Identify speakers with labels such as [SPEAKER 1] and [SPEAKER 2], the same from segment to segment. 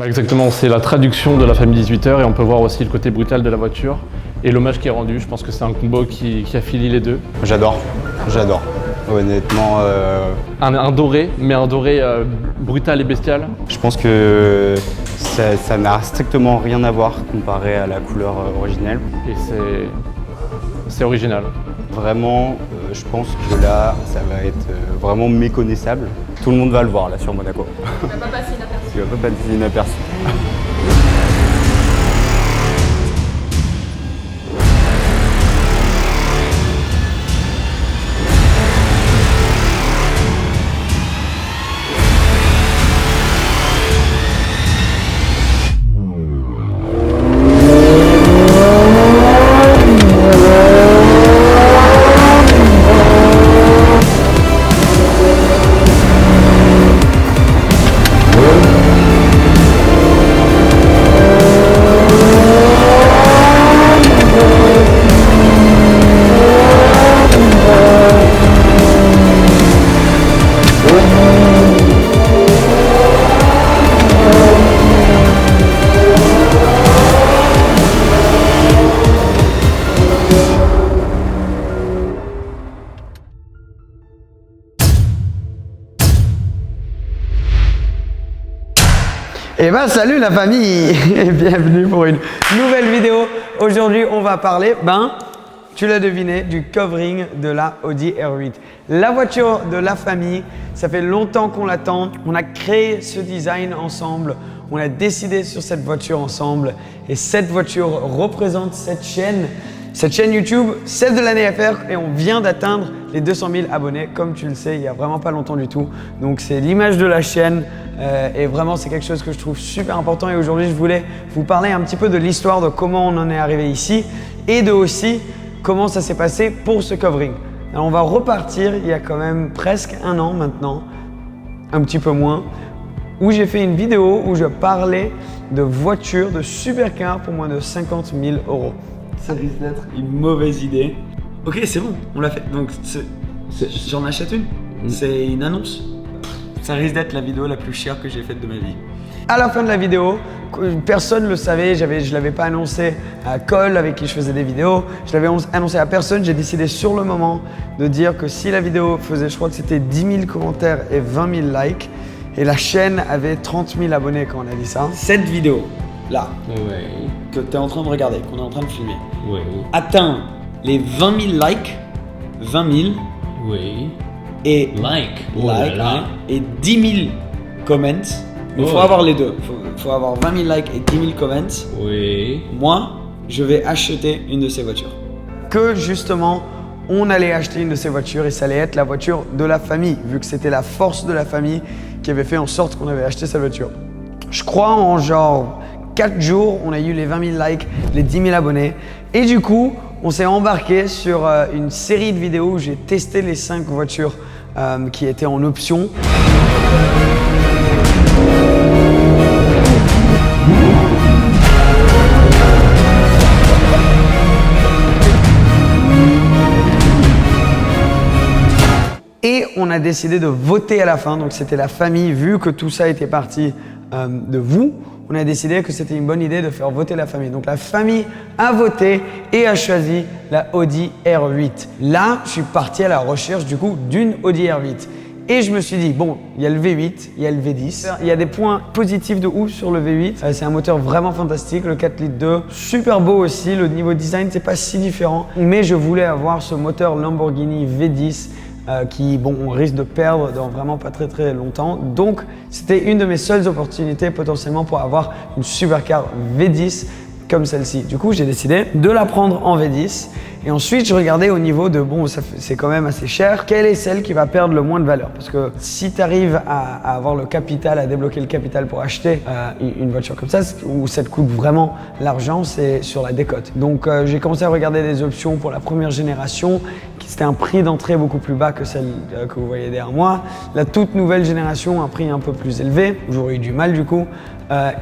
[SPEAKER 1] Exactement, c'est la traduction de la famille 18h et on peut voir aussi le côté brutal de la voiture et l'hommage qui est rendu. Je pense que c'est un combo qui affilie les deux.
[SPEAKER 2] J'adore. Honnêtement,
[SPEAKER 1] Un doré, mais un doré brutal et bestial.
[SPEAKER 2] je pense que ça n'a strictement rien à voir comparé à la couleur originelle.
[SPEAKER 1] Et c'est original.
[SPEAKER 2] Vraiment, je pense que là, ça va être vraiment méconnaissable. Tout le monde va le voir là sur Monaco.
[SPEAKER 3] Tu vas pas passer inaperçu.
[SPEAKER 2] Tu vas pas passer inaperçu.
[SPEAKER 4] Et ben salut la famille et bienvenue pour une nouvelle vidéo. Aujourd'hui on va parler, tu l'as deviné, du covering de la Audi R8. La voiture de la famille, ça fait longtemps qu'on l'attend. On a créé ce design ensemble, on a décidé sur cette voiture ensemble et cette voiture représente cette chaîne YouTube, celle de l'année FR, et on vient d'atteindre les 200 000 abonnés, comme tu le sais, il n'y a vraiment pas longtemps du tout. Donc c'est l'image de la chaîne et vraiment c'est quelque chose que je trouve super important. Et aujourd'hui je voulais vous parler un petit peu de l'histoire de comment on en est arrivé ici et de aussi comment ça s'est passé pour ce covering. Alors on va repartir il y a quand même presque un an maintenant, un petit peu moins, où j'ai fait une vidéo où je parlais de voitures, de supercars pour moins de 50 000 €. Ça risque d'être une mauvaise idée. Ok, c'est bon, on l'a fait. Donc, j'en achète une. C'est une annonce. Ça risque d'être la vidéo la plus chère que j'ai faite de ma vie. À la fin de la vidéo, personne ne le savait. Je ne l'avais pas annoncé à Cole avec qui je faisais des vidéos. Je l'avais annoncé à personne. J'ai décidé sur le moment de dire que si la vidéo faisait, je crois que c'était 10 000 commentaires et 20 000 likes, et la chaîne avait 30 000 abonnés quand on a dit ça. Cette vidéo là, que tu es en train de regarder, qu'on est en train de filmer, atteint les 20 000 likes, 20 000, et et 10 000 comments. Il faut avoir les deux. Il faut avoir 20 000 likes et 10 000 comments. Moi, je vais acheter une de ces voitures. Que justement, on allait acheter une de ces voitures et ça allait être la voiture de la famille, vu que c'était la force de la famille qui avait fait en sorte qu'on avait acheté cette voiture. Je crois en genre 4 jours, on a eu les 20 000 likes, les 10 000 abonnés. Et du coup, on s'est embarqué sur une série de vidéos où j'ai testé les 5 voitures qui étaient en option. Et on a décidé de voter à la fin. Donc c'était la famille, vu que tout ça était parti de vous. On a décidé que c'était une bonne idée de faire voter la famille. Donc la famille a voté et a choisi la Audi R8. Là, je suis parti à la recherche du coup d'une Audi R8. Et je me suis dit, bon, il y a le V8, il y a le V10. Il y a des points positifs de ouf sur le V8. C'est un moteur vraiment fantastique, le 4 litres 2. Super beau aussi, le niveau design, c'est pas si différent. Mais je voulais avoir ce moteur Lamborghini V10 qui, bon, on risque de perdre dans vraiment pas très longtemps. Donc, c'était une de mes seules opportunités potentiellement pour avoir une supercar V10 comme celle-ci. Du coup, j'ai décidé de la prendre en V10. Et ensuite, je regardais au niveau de, bon, c'est quand même assez cher, quelle est celle qui va perdre le moins de valeur? Parce que si tu arrives à avoir le capital, à débloquer le capital pour acheter une voiture comme ça, où ça te coûte vraiment l'argent, c'est sur la décote. Donc, j'ai commencé à regarder des options pour la première génération, qui c'était un prix d'entrée beaucoup plus bas que celle que vous voyez derrière moi. La toute nouvelle génération, un prix un peu plus élevé, j'aurais eu du mal du coup.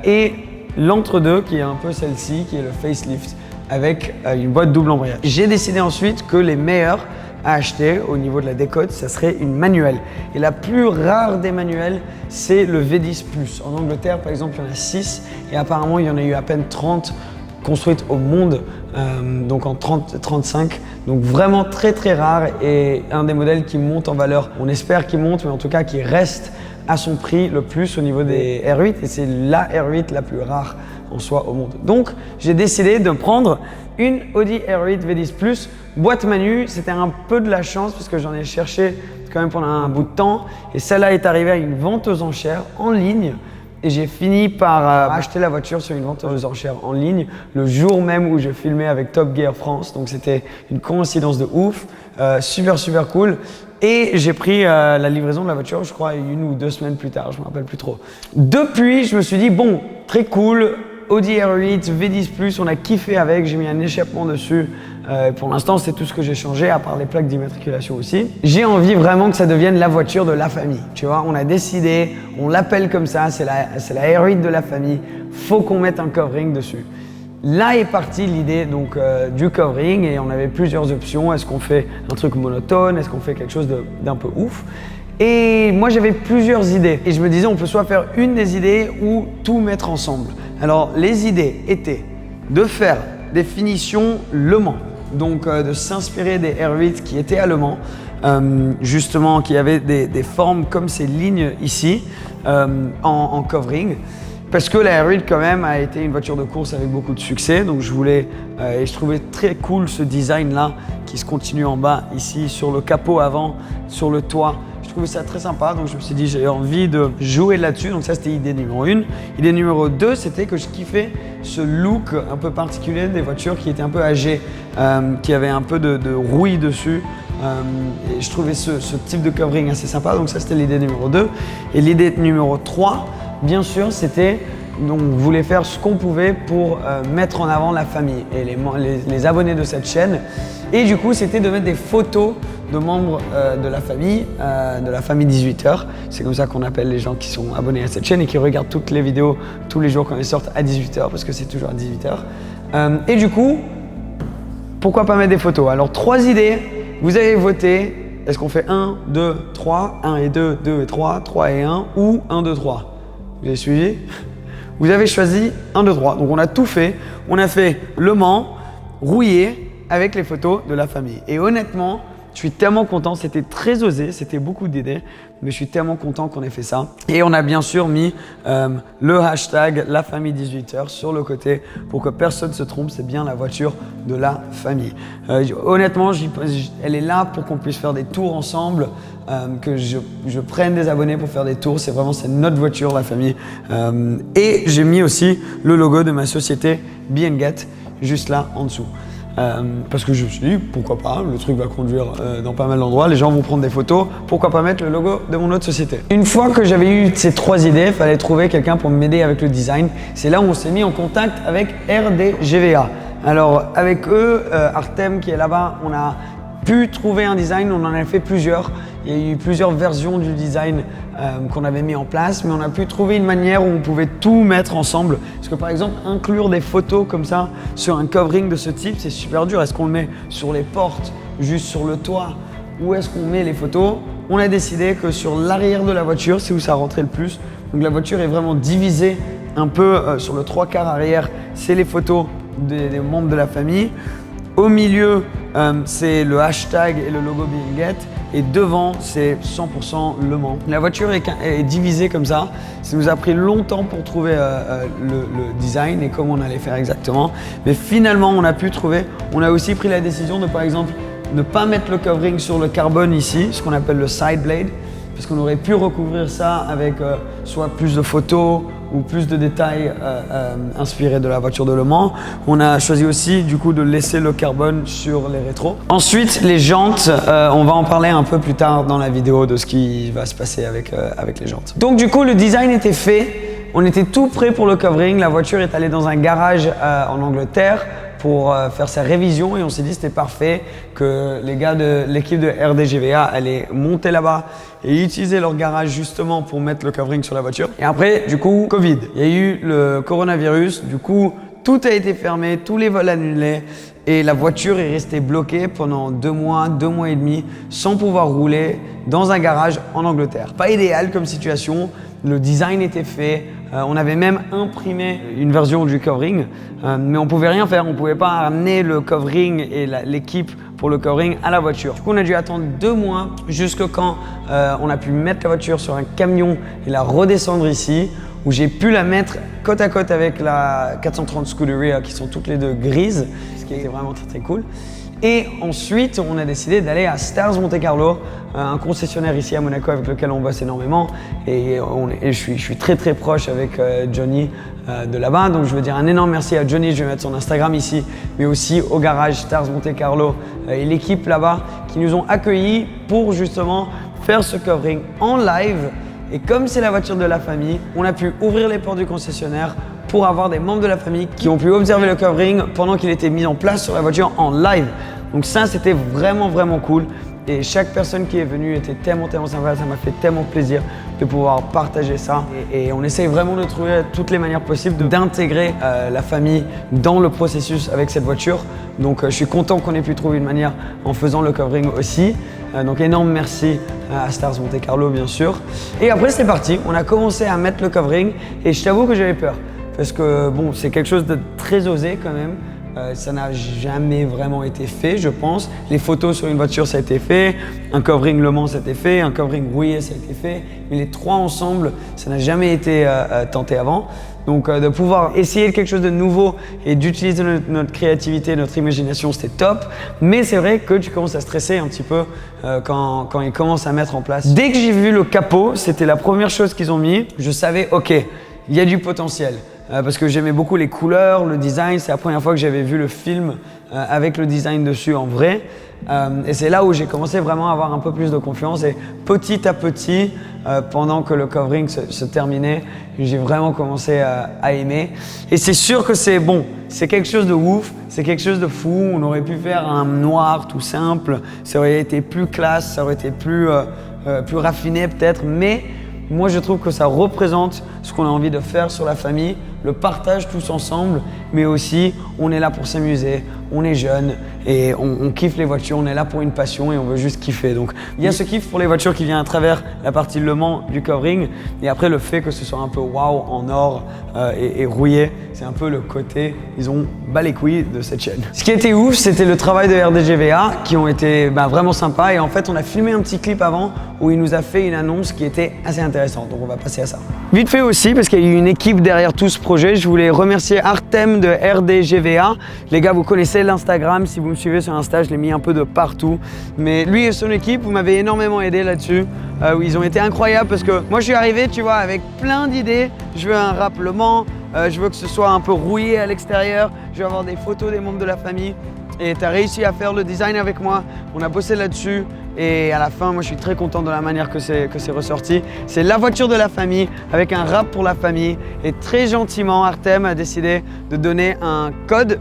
[SPEAKER 4] Et l'entre-deux, qui est un peu celle-ci, qui est le facelift, avec une boîte double embrayage. J'ai décidé ensuite que les meilleurs à acheter au niveau de la décote, ça serait une manuelle. Et la plus rare des manuelles, c'est le V10 Plus. En Angleterre, par exemple, il y en a 6 et apparemment, il y en a eu à peine 30 construites au monde, donc en 35. Donc vraiment très très rare et un des modèles qui monte en valeur. On espère qu'il monte, mais en tout cas qui reste à son prix le plus au niveau des R8 et c'est la R8 la plus rare en soi au monde. Donc j'ai décidé de prendre une Audi R8 V10 Plus boîte manu. C'était un peu de la chance parce que j'en ai cherché quand même pendant un bout de temps et celle-là est arrivée à une vente aux enchères en ligne. Et j'ai fini par acheter la voiture sur une vente aux enchères en ligne le jour même où je filmais avec Top Gear France. Donc c'était une coïncidence de ouf, super cool. Et j'ai pris la livraison de la voiture, je crois, 1 ou 2 semaines plus tard, je me rappelle plus trop. Depuis, je me suis dit, bon, très cool, Audi R8, V10 Plus, on a kiffé avec, j'ai mis un échappement dessus. Pour l'instant, c'est tout ce que j'ai changé, à part les plaques d'immatriculation aussi. J'ai envie vraiment que ça devienne la voiture de la famille. Tu vois, on a décidé, on l'appelle comme ça, c'est la R8 de la famille. Faut qu'on mette un covering dessus. Là est partie l'idée donc du covering et on avait plusieurs options. Est-ce qu'on fait un truc monotone? Est-ce qu'on fait quelque chose d'un peu ouf? Et moi j'avais plusieurs idées et je me disais on peut soit faire une des idées ou tout mettre ensemble. Alors les idées étaient de faire des finitions Le Mans, donc de s'inspirer des R8 qui étaient à Le Mans, justement qui avaient des formes comme ces lignes ici en covering. Parce que la R8 quand même a été une voiture de course avec beaucoup de succès, donc je voulais et je trouvais très cool ce design là qui se continue en bas ici sur le capot avant, sur le toit. Je trouvais ça très sympa, donc je me suis dit j'ai envie de jouer là-dessus. Donc ça c'était idée numéro 1. Idée numéro 2, c'était que je kiffais ce look un peu particulier des voitures qui étaient un peu âgées, qui avaient un peu de rouille dessus. Et je trouvais ce type de covering assez sympa, donc ça c'était l'idée numéro 2. Et l'idée numéro 3, bien sûr, c'était donc on voulait faire ce qu'on pouvait pour mettre en avant la famille et les abonnés de cette chaîne. Et du coup, c'était de mettre des photos de membres de la famille 18h. C'est comme ça qu'on appelle les gens qui sont abonnés à cette chaîne et qui regardent toutes les vidéos tous les jours quand elles sortent à 18h parce que c'est toujours à 18h. Et du coup, pourquoi pas mettre des photos? Alors 3 idées, vous avez voté. Est-ce qu'on fait 1, 2, 3, 1 et 2, 2 et 3, 3 et 1 ou 1, 2, 3? Vous avez suivi? Vous avez choisi 1, 2, 3. Donc on a tout fait. On a fait Le Mans, rouillé avec les photos de la famille. Et honnêtement, je suis tellement content. C'était très osé, c'était beaucoup d'idées, mais je suis tellement content qu'on ait fait ça. Et on a bien sûr mis le hashtag La Famille 18h sur le côté pour que personne ne se trompe. C'est bien la voiture de la famille. Honnêtement, elle est là pour qu'on puisse faire des tours ensemble, que je prenne des abonnés pour faire des tours. C'est notre voiture, la famille. Et j'ai mis aussi le logo de ma société Be & Get juste là en dessous. Parce que je me suis dit, pourquoi pas, le truc va conduire dans pas mal d'endroits, les gens vont prendre des photos, pourquoi pas mettre le logo de mon autre société. Une fois que j'avais eu ces 3 idées, il fallait trouver quelqu'un pour m'aider avec le design. C'est là où on s'est mis en contact avec RDGVA. Alors avec eux, Artem qui est là-bas, on a pu trouver un design, on en a fait plusieurs. Il y a eu plusieurs versions du design qu'on avait mis en place, mais on a pu trouver une manière où on pouvait tout mettre ensemble. Parce que par exemple, inclure des photos comme ça sur un covering de ce type, c'est super dur. Est-ce qu'on le met sur les portes, juste sur le toit? Où est-ce qu'on met les photos? On a décidé que sur l'arrière de la voiture, c'est où ça rentrait le plus. Donc la voiture est vraiment divisée un peu sur le 3/4 arrière, c'est les photos des membres de la famille. Au milieu, c'est le hashtag et le logo Be & Get. Et devant, c'est 100% Le Mans. La voiture est divisée comme ça. Ça nous a pris longtemps pour trouver le design et comment on allait faire exactement. Mais finalement, on a pu trouver. On a aussi pris la décision de, par exemple, ne pas mettre le covering sur le carbone ici, ce qu'on appelle le side blade, parce qu'on aurait pu recouvrir ça avec soit plus de photos ou plus de détails inspirés de la voiture de Le Mans. On a choisi aussi du coup de laisser le carbone sur les rétros. Ensuite, les jantes, on va en parler un peu plus tard dans la vidéo de ce qui va se passer avec les jantes. Donc du coup, le design était fait. On était tout prêt pour le covering. La voiture est allée dans un garage en Angleterre pour faire sa révision et on s'est dit c'était parfait que les gars de l'équipe de RDGVA allaient monter là-bas et utiliser leur garage justement pour mettre le covering sur la voiture. Et après, du coup, Covid. Il y a eu le coronavirus, du coup, tout a été fermé, tous les vols annulés et la voiture est restée bloquée pendant 2 mois et demi sans pouvoir rouler dans un garage en Angleterre. Pas idéal comme situation, le design était fait, on avait même imprimé une version du covering, mais on pouvait rien faire, on pouvait pas amener le covering et l'équipe pour le covering à la voiture. Du coup, on a dû attendre 2 mois jusqu'à quand on a pu mettre la voiture sur un camion et la redescendre ici, où j'ai pu la mettre côte à côte avec la 430 Scuderia qui sont toutes les deux grises, ce qui était vraiment très cool. Et ensuite, on a décidé d'aller à Stars Monte Carlo, un concessionnaire ici à Monaco avec lequel on bosse énormément. Et je suis très proche avec Johnny de là-bas. Donc je veux dire un énorme merci à Johnny, je vais mettre son Instagram ici, mais aussi au garage Stars Monte Carlo et l'équipe là-bas qui nous ont accueillis pour justement faire ce covering en live. Et comme c'est la voiture de la famille, on a pu ouvrir les portes du concessionnaire pour avoir des membres de la famille qui ont pu observer le covering pendant qu'il était mis en place sur la voiture en live. Donc ça, c'était vraiment cool. Et chaque personne qui est venue était tellement sympa, ça m'a fait tellement plaisir de pouvoir partager ça. Et on essaye vraiment de trouver toutes les manières possibles d'intégrer la famille dans le processus avec cette voiture. Donc je suis content qu'on ait pu trouver une manière en faisant le covering aussi. Donc énorme merci à Stars Monte Carlo bien sûr. Et après c'est parti, on a commencé à mettre le covering et je t'avoue que j'avais peur. Parce que bon, c'est quelque chose de très osé quand même. Ça n'a jamais vraiment été fait, je pense. Les photos sur une voiture, ça a été fait. Un covering Le Mans, ça a été fait. Un covering rouillé, ça a été fait. Mais les 3 ensemble, ça n'a jamais été tenté avant. Donc de pouvoir essayer quelque chose de nouveau et d'utiliser notre créativité, notre imagination, c'était top. Mais c'est vrai que tu commences à stresser un petit peu quand ils commencent à mettre en place. Dès que j'ai vu le capot, c'était la première chose qu'ils ont mis. Je savais, ok, il y a du potentiel. Parce que j'aimais beaucoup les couleurs, le design. C'est la première fois que j'avais vu le film avec le design dessus en vrai. Et c'est là où j'ai commencé vraiment à avoir un peu plus de confiance. Et petit à petit, pendant que le covering se terminait, j'ai vraiment commencé à aimer. Et c'est sûr que c'est bon, c'est quelque chose de ouf, c'est quelque chose de fou. On aurait pu faire un noir tout simple, ça aurait été plus classe, ça aurait été plus raffiné peut-être. Mais moi, je trouve que ça représente ce qu'on a envie de faire sur la famille, le partage tous ensemble, mais aussi on est là pour s'amuser, on est jeune et on kiffe les voitures, on est là pour une passion et on veut juste kiffer. Donc il y a ce kiff pour les voitures qui vient à travers la partie Le Mans du covering et après le fait que ce soit un peu waouh en or et rouillé, c'est un peu le côté, ils ont bas les couilles de cette chaîne. Ce qui était ouf, c'était le travail de RDGVA qui ont été vraiment sympas et en fait on a filmé un petit clip avant où il nous a fait une annonce qui était assez intéressante, donc on va passer à ça. Vite fait aussi, parce qu'il y a eu une équipe derrière tout ce projet, je voulais remercier Artem de RDGVA. Les gars, vous connaissez l'Instagram, si vous me suivez sur Insta, je l'ai mis un peu de partout. Mais lui et son équipe, vous m'avez énormément aidé là-dessus. Ils ont été incroyables parce que moi je suis arrivé, tu vois, avec plein d'idées. Je veux un rap Le Mans, je veux que ce soit un peu rouillé à l'extérieur, je veux avoir des photos des membres de la famille. Et tu as réussi à faire le design avec moi, on a bossé là-dessus et à la fin, moi je suis très content de la manière que c'est ressorti. C'est la voiture de la famille avec un rap pour la famille et très gentiment, Artem a décidé de donner un code,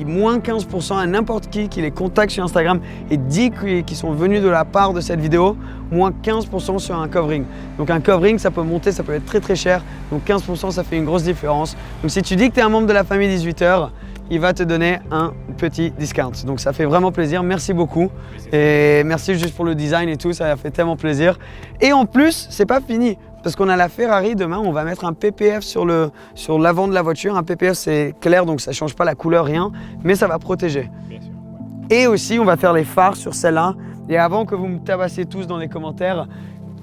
[SPEAKER 4] moins 15% à n'importe qui les contacte sur Instagram et dit qu'ils sont venus de la part de cette vidéo, moins 15% sur un covering. Donc un covering, ça peut monter, ça peut être très cher, donc 15% ça fait une grosse différence. Donc si tu dis que tu es un membre de la famille 18h, il va te donner un petit discount. Donc ça fait vraiment plaisir, merci beaucoup. Et merci juste pour le design et tout, ça a fait tellement plaisir. Et en plus, c'est pas fini, parce qu'on a la Ferrari demain, on va mettre un PPF sur l'avant de la voiture. Un PPF c'est clair, donc ça change pas la couleur, rien, mais ça va protéger. Bien sûr. Et aussi, on va faire les phares sur celle-là. Et avant que vous me tabassiez tous dans les commentaires,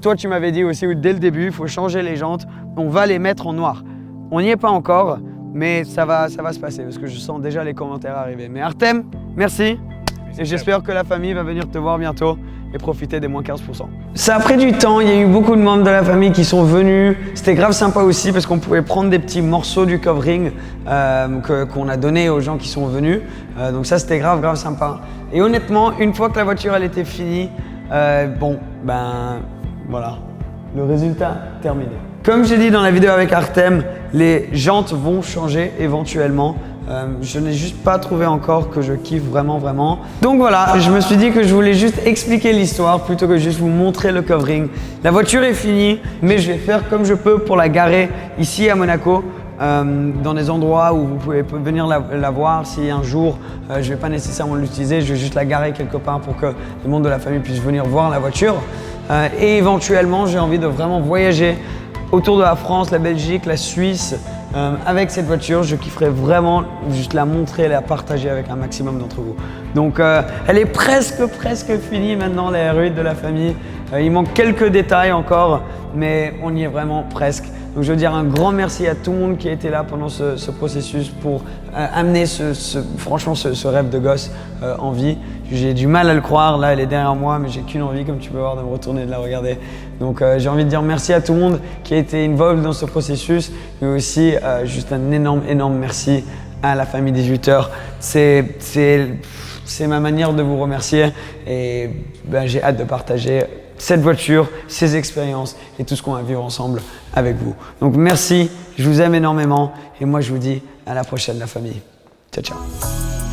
[SPEAKER 4] toi tu m'avais dit aussi dès le début, il faut changer les jantes, on va les mettre en noir. On n'y est pas encore, mais ça va se passer parce que je sens déjà les commentaires arriver. Mais Artem, merci et j'espère que la famille va venir te voir bientôt et profiter des moins 15%. Ça a pris du temps, il y a eu beaucoup de membres de la famille qui sont venus. C'était grave sympa aussi parce qu'on pouvait prendre des petits morceaux du covering qu'on a donné aux gens qui sont venus. Donc ça c'était grave sympa. Et honnêtement, une fois que la voiture elle était finie, voilà, le résultat terminé. Comme j'ai dit dans la vidéo avec Artem, les jantes vont changer éventuellement. Je n'ai juste pas trouvé encore que je kiffe vraiment. Donc voilà, je me suis dit que je voulais juste expliquer l'histoire plutôt que juste vous montrer le covering. La voiture est finie, mais je vais faire comme je peux pour la garer ici à Monaco dans des endroits où vous pouvez venir la voir. Si un jour je ne vais pas nécessairement l'utiliser, je vais juste la garer quelque part pour que le monde de la famille puisse venir voir la voiture. Et éventuellement, j'ai envie de vraiment voyager autour de la France, la Belgique, la Suisse avec cette voiture. Je kifferais vraiment juste la montrer, la partager avec un maximum d'entre vous. Donc elle est presque finie maintenant, la R8 de la famille. Il manque quelques détails encore, mais on y est vraiment presque. Donc je veux dire un grand merci à tout le monde qui a été là pendant ce processus pour amener franchement ce rêve de gosse en vie. J'ai du mal à le croire, là elle est derrière moi, mais j'ai qu'une envie, comme tu peux voir, de me retourner et de la regarder. Donc j'ai envie de dire merci à tout le monde qui a été involved dans ce processus, mais aussi juste un énorme merci à la famille 18h. C'est ma manière de vous remercier et j'ai hâte de partager cette voiture, ces expériences et tout ce qu'on va vivre ensemble avec vous. Donc merci, je vous aime énormément et moi je vous dis à la prochaine la famille. Ciao ciao.